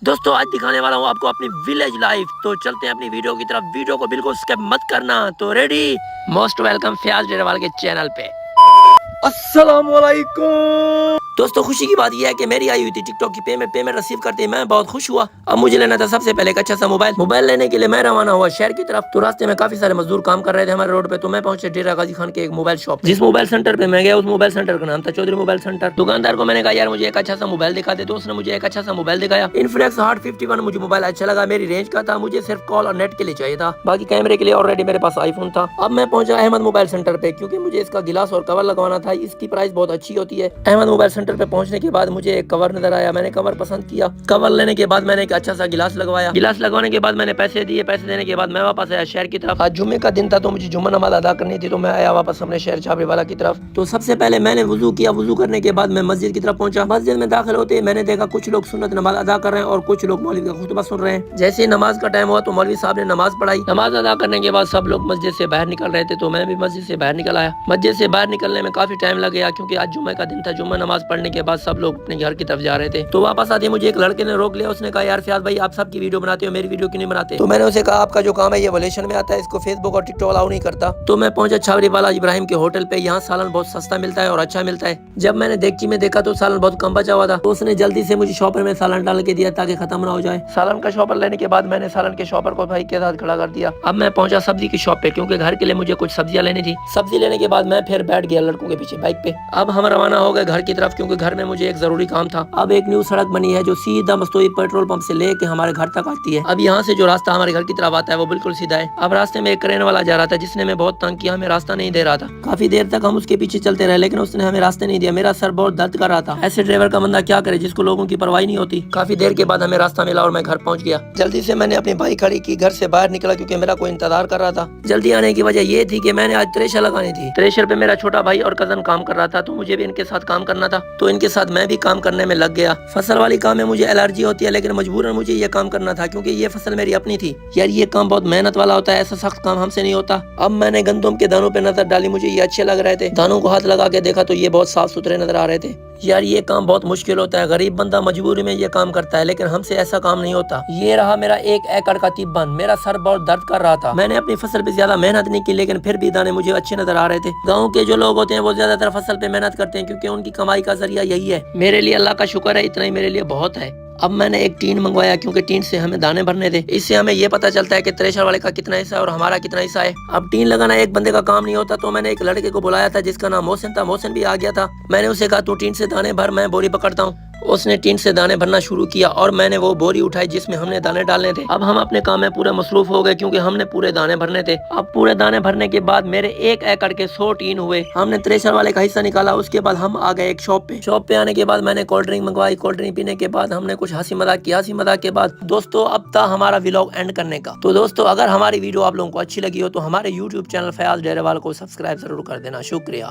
دوستو آج دکھانے والا ہوں آپ کو اپنی ویلیج لائف. تو چلتے ہیں اپنی ویڈیو کی طرف. ویڈیو کو بالکل سکپ مت کرنا. تو ریڈی. موسٹ ویلکم فیاض ڈیروال کے چینل پہ. السلام علیکم. دوستو خوشی کی بات یہ ہے کہ میری آئی ہوئی تھی ٹک ٹاک کی پیمنٹ ریسیو کرتے میں بہت خوش ہوا. اب مجھے لینا تھا سب سے پہلے ایک اچھا سا موبائل لینے کے لیے میں روانہ ہوا شہر کی طرف. تو راستے میں کافی سارے مزدور کام کر رہے تھے ہمارے روڈ پہ. تو میں پہنچے ڈیرہ غازی خان کے ایک موبائل شاپ. جس موبائل سینٹر پہ میں گیا اس موبائل سینٹر کا نام تھا چودھری موبائل سینٹر. دکاندار کو میں نے کہا یار مجھے ایک اچھا سا موبائل دکھا دے. تو اس نے مجھے ایک اچھا سا موبائل دکھایا. انفینکس ہارٹ 51 مجھے موبائل اچھا لگا. میری رینج کا تھا. مجھے صرف کال اور نیٹ کے لیے چاہیے تھا. باقی کیمرے کے لیے آلریڈی میرے پاس آئی فون تھا. اب میں پہنچا احمد موبائل سینٹر پہ کیونکہ مجھے اس کا گلاس اور کور لگوانا تھا. اس کی پرائس بہت اچھی ہوتی ہے. احمد موبائل سینٹر پہ پہنچنے کے بعد مجھے ایک کور نظر آیا. میں نے کور پسند کیا. کور لینے کے بعد میں نے ایک اچھا سا گلاس لگوایا. گلاس لگوانے کے بعد میں نے پیسے دیے. پیسے دینے کے بعد میں واپس آیا شہر کی طرف. آج جمعے کا دن تھا تو مجھے جمعہ نماز ادا کرنی تھی. تو میں آیا واپس اپنے شہر چھابری والا کی طرف. تو سب سے پہلے میں نے وضو کیا. وضو کرنے کے بعد میں مسجد کی طرف پہنچا. مسجد میں داخل ہوتے میں نے دیکھا کچھ لوگ سنت نماز ادا کر رہے ہیں اور کچھ لوگ مولوی کا خطبہ سن رہے ہیں. جیسے نماز کا ٹائم ہوا تو مولوی صاحب نے نماز پڑھائی. نماز ادا کرنے کے بعد سب لوگ مسجد سے باہر نکل رہے تھے تو میں بھی مسجد سے باہر نکل آیا. مسجد سے باہر نکلنے میں کافی ٹائم لگ گیا کیونکہ آج جمعہ کا دن تھا. جمعہ نماز پڑھنے کے بعد سب لوگ اپنے گھر کی طرف جا رہے تھے. تو واپس آتے مجھے ایک لڑکے نے روک لیا. اس نے کہا یار فیاض بھائی آپ سب کی ویڈیو بناتے ہو میری ویڈیو کیوں نہیں بناتے. تو میں نے اسے کہا آپ کا جو کام ہے یہ ویلیشن میں آتا ہے. اس کو فیس بک اور ٹک ٹاک الاؤ نہیں کرتا. تو میں پہنچا چھابری والا ابراہیم کے ہوٹل پہ. یہاں سالن بہت سستا ملتا ہے اور اچھا ملتا ہے. جب میں نے دیگچی میں دیکھا تو سالن بہت کم بچا ہوا تھا. تو اس نے جلدی سے مجھے شاپر میں سالن ڈال کے دیا تاکہ ختم نہ ہو جائے. سالن کا شاپر لینے کے بعد میں نے سالن کے شاپر کو بھائی کے ساتھ کھڑا کر دیا. اب میں پہنچا سبزی کی شاپ پہ کیونکہ گھر کے لیے مجھے کچھ سبزیاں لینی تھی. سبزی لینے کے بعد میں پھر بیٹھ گیا لڑکوں کے پیچھے بائک پہ. اب ہم روانہ ہو گئے گھر کی طرف کیونکہ گھر میں مجھے ایک ضروری کام تھا. اب ایک نیو سڑک بنی ہے جو سیدھا مستوی پیٹرول پمپ سے لے کے ہمارے گھر تک آتی ہے. اب یہاں سے جو راستہ ہمارے گھر کی طرف آتا ہے وہ بالکل سیدھا ہے. اب راستے میں ایک کرین والا جا رہا تھا جس نے ہمیں بہت تنگ کیا. ہمیں راستہ نہیں دے رہا تھا. کافی دیر تک ہم اس کے پیچھے چلتے رہے لیکن اس نے ہمیں راستے نہیں دیا. میرا سر بہت درد کر رہا تھا. ایسے ڈرائیور کا بندہ کیا کرے جس کو لوگوں کی پرواہ نہیں ہوتی. کافی دیر کے بعد ہمیں راستہ ملا اور میں گھر پہنچ گیا. جلدی سے میں نے اپنی بائک کھڑی کی. گھر سے باہر نکلا کیونکہ میرا کوئی انتظار کر رہا تھا. جلدی آنے کی وجہ یہ تھی کہ میں نے آج تریشر لگانی تھی. تریشر پہ میرا چھوٹا بھائی اور کزن کام کر رہا تھا تو مجھے بھی ان کے ساتھ کام کرنا تھا. تو ان کے ساتھ میں بھی کام کرنے میں لگ گیا. فصل والی کام میں مجھے الرجی ہوتی ہے لیکن مجبوراً مجھے یہ کام کرنا تھا کیونکہ یہ فصل میری اپنی تھی. یار یہ کام بہت محنت والا ہوتا ہے. ایسا سخت کام ہم سے نہیں ہوتا. اب میں نے گندم کے دانوں پہ نظر ڈالی. مجھے یہ اچھے لگ رہے تھے. دانوں کو ہاتھ لگا کے دیکھا تو یہ بہت صاف ستھرے نظر آ رہے تھے. یار یہ کام بہت مشکل ہوتا ہے. غریب بندہ مجبوری میں یہ کام کرتا ہے لیکن ہم سے ایسا کام نہیں ہوتا. یہ رہا میرا 1 ایکڑ کا تیبن. میرا سر بہت درد کر رہا تھا. میں نے اپنی فصل پہ زیادہ محنت نہیں کی لیکن پھر بھی دانے مجھے اچھے نظر آ رہے تھے. گاؤں کے جو لوگ ہوتے ہیں وہ زیادہ تر فصل پہ محنت کرتے ہیں کیونکہ ان کی کمائی کا ذریعہ یہی ہے. میرے لیے اللہ کا شکر ہے اتنا ہی میرے لیے بہت ہے. اب میں نے ایک ٹین منگوایا کیونکہ ٹین سے ہمیں دانے بھرنے تھے. اس سے ہمیں یہ پتہ چلتا ہے کہ تریشر والے کا کتنا حصہ ہے اور ہمارا کتنا حصہ ہے. اب ٹین لگانا ایک بندے کا کام نہیں ہوتا. تو میں نے ایک لڑکے کو بلایا تھا جس کا نام محسن تھا. محسن بھی آ گیا تھا. میں نے اسے کہا تو ٹین سے دانے بھر میں بوری پکڑتا ہوں. اس نے ٹین سے دانے بھرنا شروع کیا اور میں نے وہ بوری اٹھائی جس میں ہم نے دانے ڈالنے تھے. اب ہم اپنے کام میں پورے مصروف ہو گئے کیونکہ ہم نے پورے دانے بھرنے تھے. اب پورے دانے بھرنے کے بعد میرے 1 ایکڑ کے 100 ٹین ہوئے. ہم نے تریشر والے کا حصہ نکالا. اس کے بعد ہم آ گئے ایک شاپ پہ. شاپ پہ آنے کے بعد میں نے کولڈ ڈرنک منگوائی. کولڈ ڈرنک پینے کے بعد ہم نے کچھ ہنسی مذاق کیا. ہنسی مذاق کے بعد دوستو اب تھا ہمارا ولاگ اینڈ کرنے کا. تو دوستو اگر ہماری ویڈیو آپ لوگوں کو اچھی لگی ہو تو ہمارے YouTube چینل فیاض ڈیروال کو سبسکرائب ضرور کر دینا. شکریہ.